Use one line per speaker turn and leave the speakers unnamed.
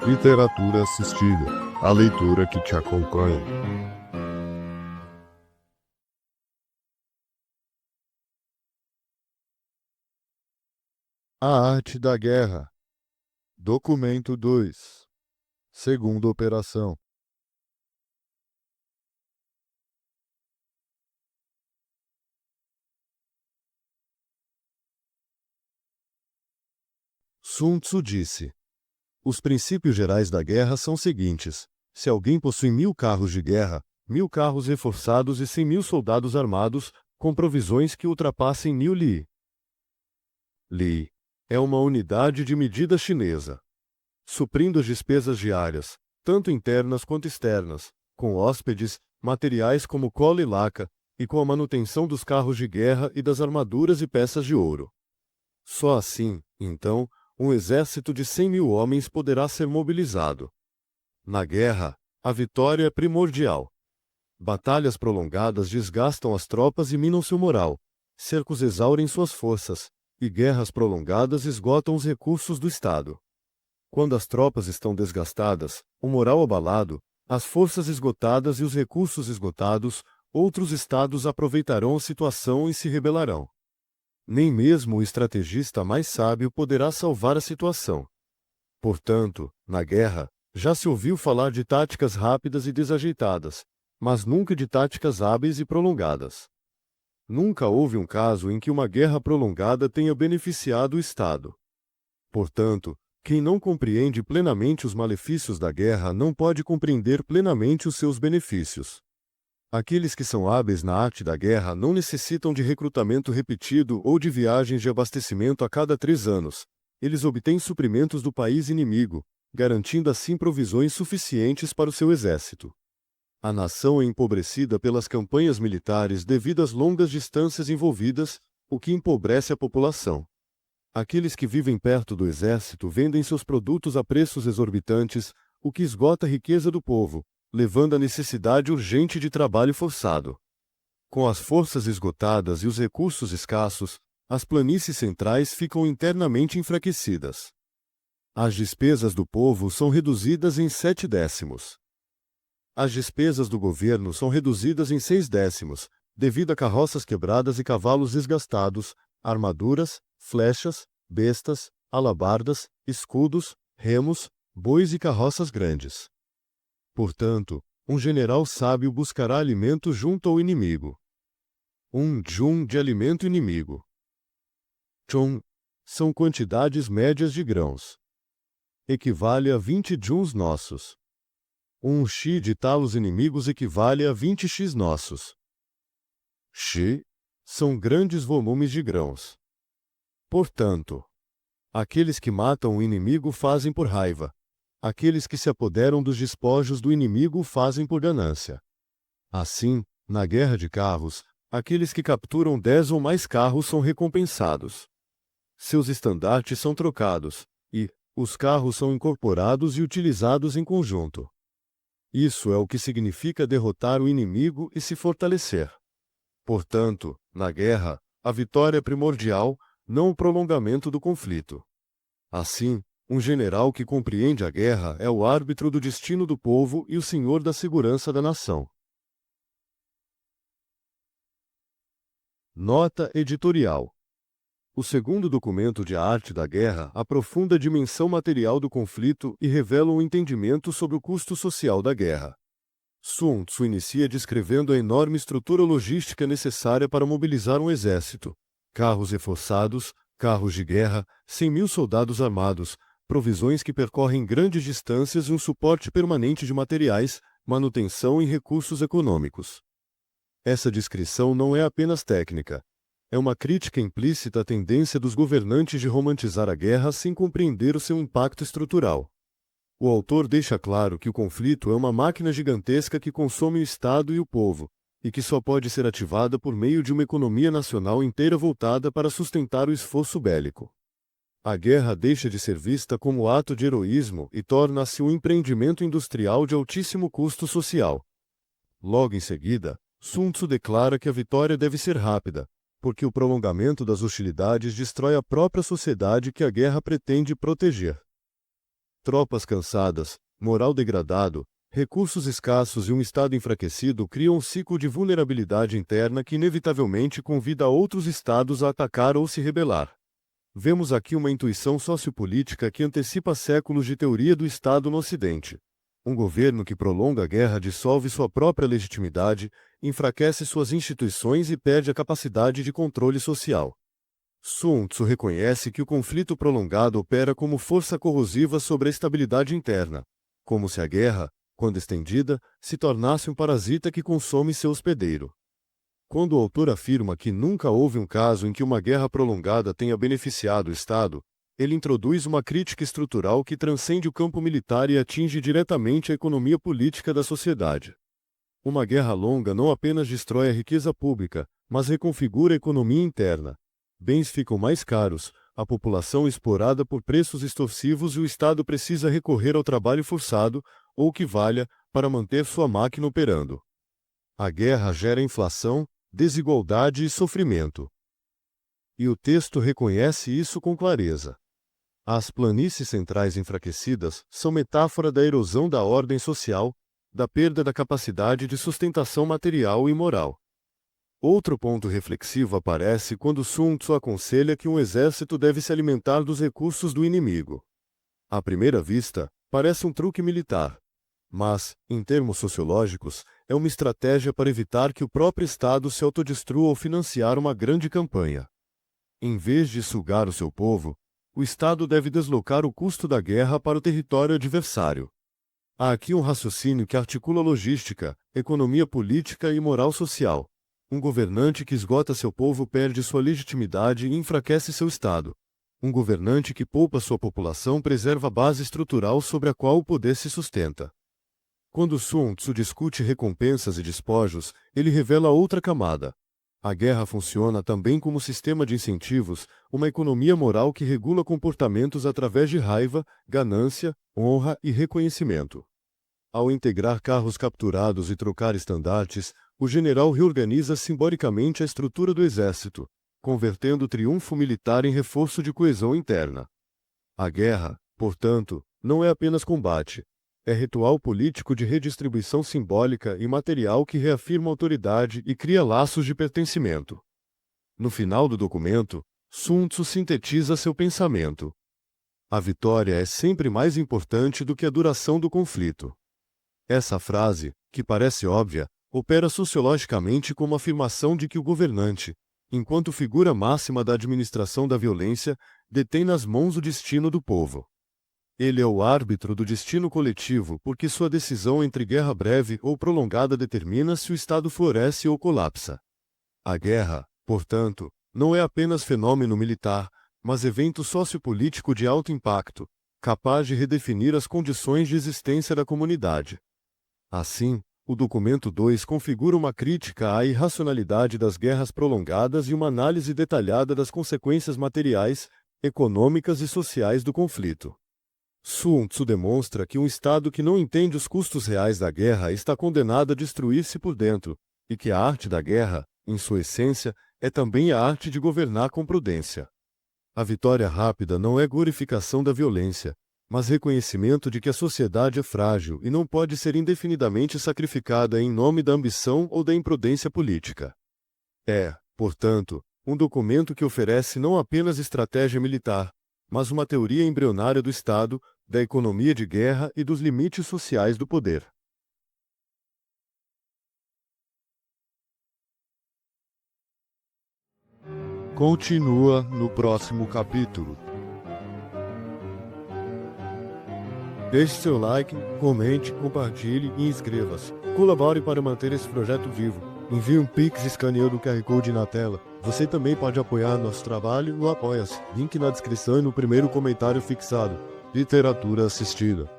Literatura assistida, a leitura que te acompanha. A arte da guerra. Documento 2. Segunda operação. Sun Tzu disse: os princípios gerais da guerra são os seguintes: se alguém possui 1000 carros de guerra, 1000 carros reforçados e 100.000 soldados armados, com provisões que ultrapassem 1000 li. Li é uma unidade de medida chinesa, suprindo as despesas diárias, tanto internas quanto externas, com hóspedes, materiais como cola e laca, e com a manutenção dos carros de guerra e das armaduras e peças de ouro. Só assim, então, um exército de 100.000 homens poderá ser mobilizado. Na guerra, a vitória é primordial. Batalhas prolongadas desgastam as tropas e minam seu moral. Cercos exaurem suas forças, e guerras prolongadas esgotam os recursos do Estado. Quando as tropas estão desgastadas, o moral abalado, as forças esgotadas e os recursos esgotados, outros estados aproveitarão a situação e se rebelarão. Nem mesmo o estrategista mais sábio poderá salvar a situação. Portanto, na guerra, já se ouviu falar de táticas rápidas e desajeitadas, mas nunca de táticas hábeis e prolongadas. Nunca houve um caso em que uma guerra prolongada tenha beneficiado o Estado. Portanto, quem não compreende plenamente os malefícios da guerra não pode compreender plenamente os seus benefícios. Aqueles que são hábeis na arte da guerra não necessitam de recrutamento repetido ou de viagens de abastecimento a cada 3 anos. Eles obtêm suprimentos do país inimigo, garantindo assim provisões suficientes para o seu exército. A nação é empobrecida pelas campanhas militares devido às longas distâncias envolvidas, o que empobrece a população. Aqueles que vivem perto do exército vendem seus produtos a preços exorbitantes, o que esgota a riqueza do povo, levando à necessidade urgente de trabalho forçado. Com as forças esgotadas e os recursos escassos, as planícies centrais ficam internamente enfraquecidas. As despesas do povo são reduzidas em 7/10. As despesas do governo são reduzidas em 6/10, devido a carroças quebradas e cavalos desgastados, armaduras, flechas, bestas, alabardas, escudos, remos, bois e carroças grandes. Portanto, um general sábio buscará alimento junto ao inimigo. Jun de alimento inimigo. Chun são quantidades médias de grãos. Equivale a 20 juns nossos. Shi de talos inimigos equivale a 20 x nossos. Shi são grandes volumes de grãos. Portanto, aqueles que matam o inimigo fazem por raiva. Aqueles que se apoderam dos despojos do inimigo o fazem por ganância. Assim, na guerra de carros, aqueles que capturam 10 ou mais carros são recompensados. Seus estandartes são trocados, e os carros são incorporados e utilizados em conjunto. Isso é o que significa derrotar o inimigo e se fortalecer. Portanto, na guerra, a vitória é primordial, não o prolongamento do conflito. Assim, um general que compreende a guerra é o árbitro do destino do povo e o senhor da segurança da nação. Nota editorial. O segundo documento de A Arte da Guerra aprofunda a dimensão material do conflito e revela um entendimento sobre o custo social da guerra. Sun Tzu inicia descrevendo a enorme estrutura logística necessária para mobilizar um exército: carros reforçados, carros de guerra, 100.000 soldados armados, provisões que percorrem grandes distâncias e um suporte permanente de materiais, manutenção e recursos econômicos. Essa descrição não é apenas técnica. É uma crítica implícita à tendência dos governantes de romantizar a guerra sem compreender o seu impacto estrutural. O autor deixa claro que o conflito é uma máquina gigantesca que consome o Estado e o povo, e que só pode ser ativada por meio de uma economia nacional inteira voltada para sustentar o esforço bélico. A guerra deixa de ser vista como ato de heroísmo e torna-se um empreendimento industrial de altíssimo custo social. Logo em seguida, Sun Tzu declara que a vitória deve ser rápida, porque o prolongamento das hostilidades destrói a própria sociedade que a guerra pretende proteger. Tropas cansadas, moral degradado, recursos escassos e um Estado enfraquecido criam um ciclo de vulnerabilidade interna que inevitavelmente convida outros Estados a atacar ou se rebelar. Vemos aqui uma intuição sociopolítica que antecipa séculos de teoria do Estado no Ocidente. Um governo que prolonga a guerra dissolve sua própria legitimidade, enfraquece suas instituições e perde a capacidade de controle social. Sun Tzu reconhece que o conflito prolongado opera como força corrosiva sobre a estabilidade interna, como se a guerra, quando estendida, se tornasse um parasita que consome seu hospedeiro. Quando o autor afirma que nunca houve um caso em que uma guerra prolongada tenha beneficiado o Estado, ele introduz uma crítica estrutural que transcende o campo militar e atinge diretamente a economia política da sociedade. Uma guerra longa não apenas destrói a riqueza pública, mas reconfigura a economia interna. Bens ficam mais caros, a população explorada por preços extorsivos e o Estado precisa recorrer ao trabalho forçado, ou o que valha, para manter sua máquina operando. A guerra gera inflação, desigualdade e sofrimento. E o texto reconhece isso com clareza. As planícies centrais enfraquecidas são metáfora da erosão da ordem social, da perda da capacidade de sustentação material e moral. Outro ponto reflexivo aparece quando Sun Tzu aconselha que um exército deve se alimentar dos recursos do inimigo. À primeira vista, parece um truque militar. Mas, em termos sociológicos, é uma estratégia para evitar que o próprio Estado se autodestrua ao financiar uma grande campanha. Em vez de sugar o seu povo, o Estado deve deslocar o custo da guerra para o território adversário. Há aqui um raciocínio que articula logística, economia política e moral social. Um governante que esgota seu povo perde sua legitimidade e enfraquece seu Estado. Um governante que poupa sua população preserva a base estrutural sobre a qual o poder se sustenta. Quando Sun Tzu discute recompensas e despojos, ele revela outra camada. A guerra funciona também como sistema de incentivos, uma economia moral que regula comportamentos através de raiva, ganância, honra e reconhecimento. Ao integrar carros capturados e trocar estandartes, o general reorganiza simbolicamente a estrutura do exército, convertendo o triunfo militar em reforço de coesão interna. A guerra, portanto, não é apenas combate. É ritual político de redistribuição simbólica e material que reafirma autoridade e cria laços de pertencimento. No final do documento, Sun Tzu sintetiza seu pensamento. A vitória é sempre mais importante do que a duração do conflito. Essa frase, que parece óbvia, opera sociologicamente como afirmação de que o governante, enquanto figura máxima da administração da violência, detém nas mãos o destino do povo. Ele é o árbitro do destino coletivo porque sua decisão entre guerra breve ou prolongada determina se o Estado floresce ou colapsa. A guerra, portanto, não é apenas fenômeno militar, mas evento sociopolítico de alto impacto, capaz de redefinir as condições de existência da comunidade. Assim, o documento 2 configura uma crítica à irracionalidade das guerras prolongadas e uma análise detalhada das consequências materiais, econômicas e sociais do conflito. Sun Tzu demonstra que um Estado que não entende os custos reais da guerra está condenado a destruir-se por dentro, e que a arte da guerra, em sua essência, é também a arte de governar com prudência. A vitória rápida não é glorificação da violência, mas reconhecimento de que a sociedade é frágil e não pode ser indefinidamente sacrificada em nome da ambição ou da imprudência política. É, portanto, um documento que oferece não apenas estratégia militar, mas uma teoria embrionária do Estado, da economia de guerra e dos limites sociais do poder. Continua no próximo capítulo. Deixe seu like, comente, compartilhe e inscreva-se. Colabore para manter esse projeto vivo. Envie um Pix escaneando o QR Code na tela. Você também pode apoiar nosso trabalho no Apoia-se. Link na descrição e no primeiro comentário fixado. Literatura assistida.